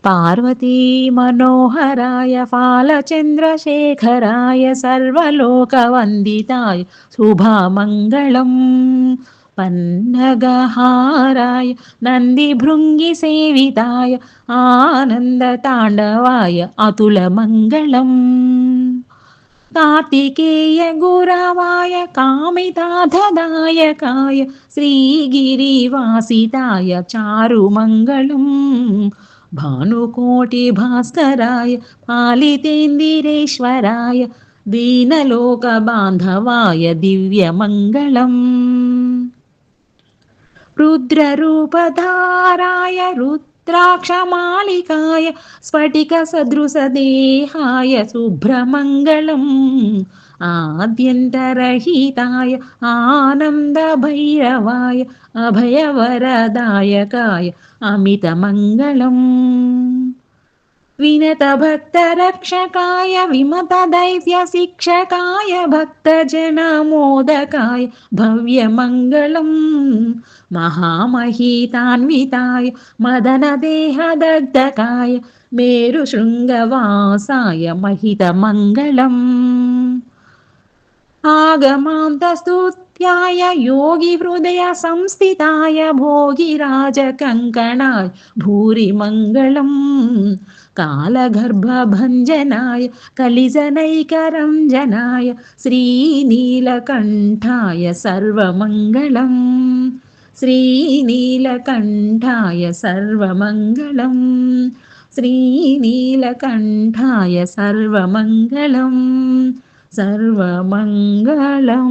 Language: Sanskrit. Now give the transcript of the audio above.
पार्वती मनोहराय फालचन्द्रशेखराय सर्वलोकवन्दिताय शुभमङ्गलम् पन्नगहाराय नन्दिभृङ्गिसेविताय आनन्दताण्डवाय अतुलमङ्गलम् कार्तिकेय गुरवाय कामितार्थदायकाय श्रीगिरिवासिताय चारुमङ्गलम् भानुकोटिभास्कराय पालितेन्दिरेश्वराय दीनलोकबान्धवाय दिव्यमङ्गलम् रुद्ररूपधाराय रुद्राक्षमालिकाय स्फटिकसदृशदेहाय शुभ्रमङ्गलम् आद्यन्तरहिताय आनन्दभैरवाय अभयवरदायकाय अमितमङ्गलम् विनतभक्तरक्षकाय विमतदैत्यशिक्षकाय भक्तजनमोदकाय भव्यमङ्गलम् महामहितान्विताय मदनदेहदग्धकाय मेरुशृङ्गवासाय महितमङ्गलम् आगमान्तस्तुत्याय योगिहृदयसंस्थिताय भोगिराजकङ्कणाय भूरिमङ्गलम् कालगर्भभञ्जनाय कलिजनैकरञ्जनाय श्रीनीलकण्ठाय सर्वमङ्गलम् श्रीनीलकण्ठाय सर्वमङ्गलम् श्रीनीलकण्ठाय सर्वमङ्गलम् सर्वमङ्गलम्।